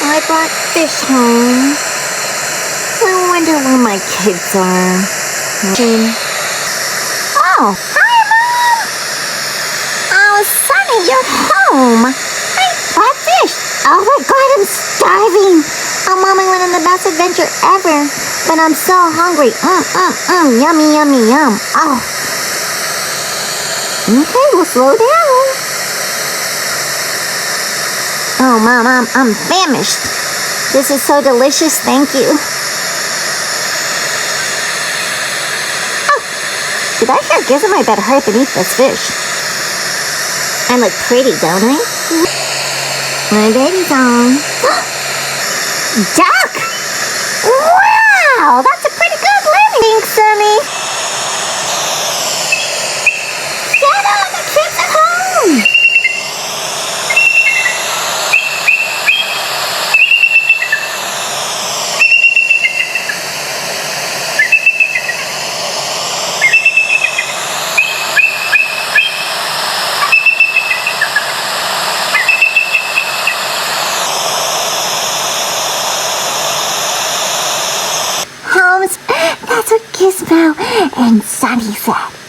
I brought fish home. I wonder where my kids are. Oh, hi, Mom! Oh, Sonny, you're home. I brought fish. Oh my God, I'm starving. Oh, Mommy went on the best adventure ever, but I'm so hungry. Yummy, yummy, yum. Oh. Okay, we'll slow down. Oh, Mom, I'm famished. This is so delicious, thank you. Did I hear Gizmo? I better hurry up and eat this fish. I look pretty, don't I? My baby's on. Duck! Wow! That's a pretty good living. Thanks, Sonny. Shadow, the kids are home! That's what Gizmo and Sonny said.